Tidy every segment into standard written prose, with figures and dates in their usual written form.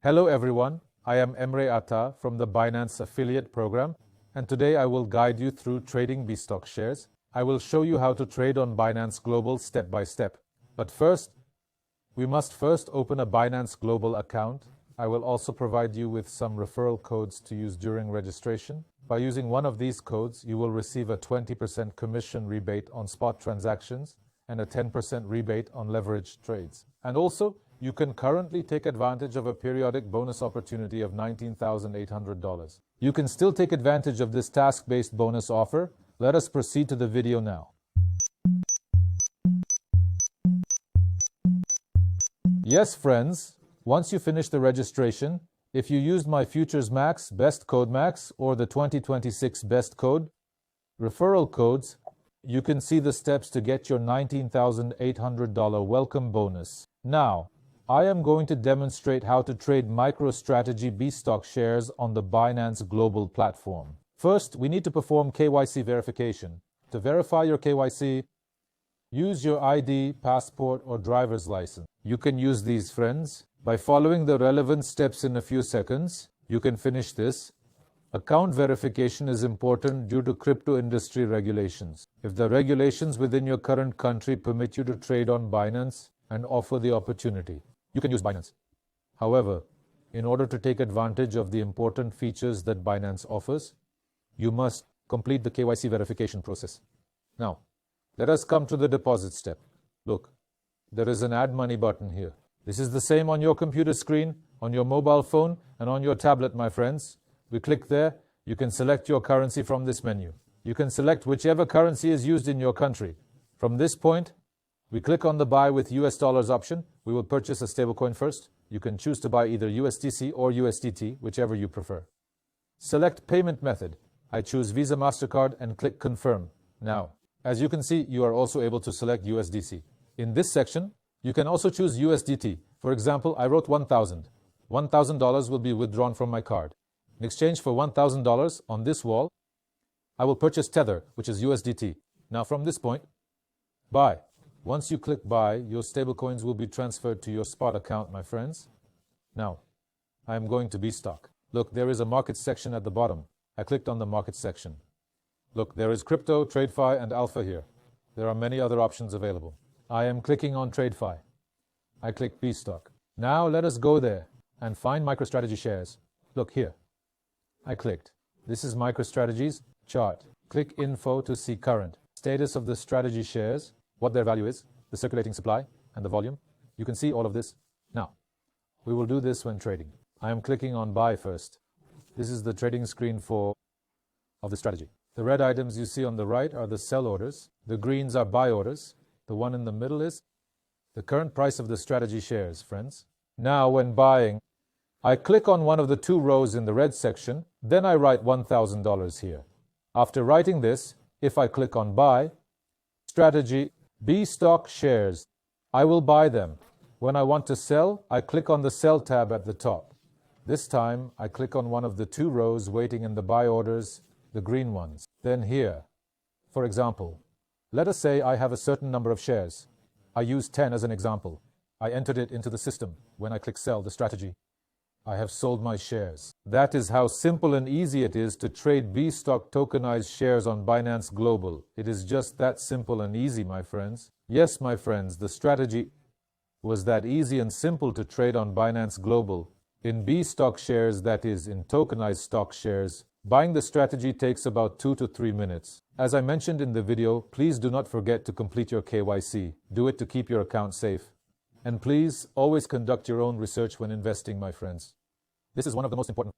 Hello everyone, I am Emre Atta from the Binance affiliate program, and today I will guide you through trading bStocks shares. I will show you how to trade on Binance Global step by step. But first, we must first open a Binance Global account. I will also provide you with some referral codes to use during registration. By using one of these codes, you will receive a 20% commission rebate on spot transactions and a 10% rebate on leveraged trades. And also, you can currently take advantage of a periodic bonus opportunity of $19,800. You can still take advantage of this task-based bonus offer. Let us proceed to the video now. Yes, friends, once you finish the registration, if you used my FUTURESMAX best code max or the 2026 best code referral codes, you can see the steps to get your $19,800 welcome bonus. Now, I am going to demonstrate how to trade MicroStrategy bStocks shares on the Binance Global platform. First, we need to perform KYC verification. To verify your KYC, use your ID, passport, or driver's license. You can use these, friends. By following the relevant steps in a few seconds, you can finish this. Account verification is important due to crypto industry regulations. If the regulations within your current country permit you to trade on Binance and offer the opportunity, you can use Binance. However, in order to take advantage of the important features that Binance offers, you must complete the KYC verification process. Now, let us come to the deposit step. Look, there is an Add Money button here. This is the same on your computer screen, on your mobile phone, and on your tablet, my friends. We click there. You can select your currency from this menu. You can select whichever currency is used in your country. From this point, we click on the Buy with US dollars option. We will purchase a stablecoin first. You can choose to buy either USDC or USDT, whichever you prefer. Select Payment Method. I choose Visa, MasterCard, and click Confirm. Now, as you can see, you are also able to select USDC. In this section, you can also choose USDT. For example, I wrote 1,000. $1,000 will be withdrawn from my card. In exchange for $1,000 on this wall, I will purchase Tether, which is USDT. Now from this point, buy. Once you click buy, your stablecoins will be transferred to your spot account, my friends. Now, I am going to bStock. Look, there is a market section at the bottom. I clicked on the market section. Look, there is crypto, TradeFi, and Alpha here. There are many other options available. I am clicking on TradeFi. I click bStock. Now let us go there and find MicroStrategy shares. Look here. I clicked. This is MicroStrategy's chart. Click Info to see current status of the strategy shares, what their value is, the circulating supply, and the volume. You can see all of this. Now, we will do this when trading. I am clicking on Buy first. This is the trading screen of the strategy. The red items you see on the right are the sell orders. The greens are buy orders. The one in the middle is the current price of the strategy shares, friends. Now, when buying, I click on one of the two rows in the red section, then I write $1,000 here. After writing this, if I click on Buy, Strategy bStocks shares, I will buy them. When I want to sell, I click on the Sell tab at the top. This time, I click on one of the two rows waiting in the buy orders, the green ones. Then here, for example, let us say I have a certain number of shares. I use 10 as an example. I entered it into the system. When I click Sell the strategy, I have sold my shares. That is how simple and easy it is to trade bStocks tokenized shares on Binance Global. It is just that simple and easy, my friends. Yes, my friends, the strategy was that easy and simple to trade on Binance Global. In bStocks shares, that is, in tokenized stock shares, buying the strategy takes about 2 to 3 minutes. As I mentioned in the video, please do not forget to complete your KYC. Do it to keep your account safe. And please always conduct your own research when investing, my friends. This is one of the most important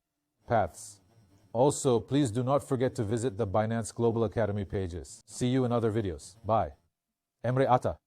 paths. Also, please do not forget to visit the Binance Global Academy pages. See you in other videos. Bye. Emre Atta.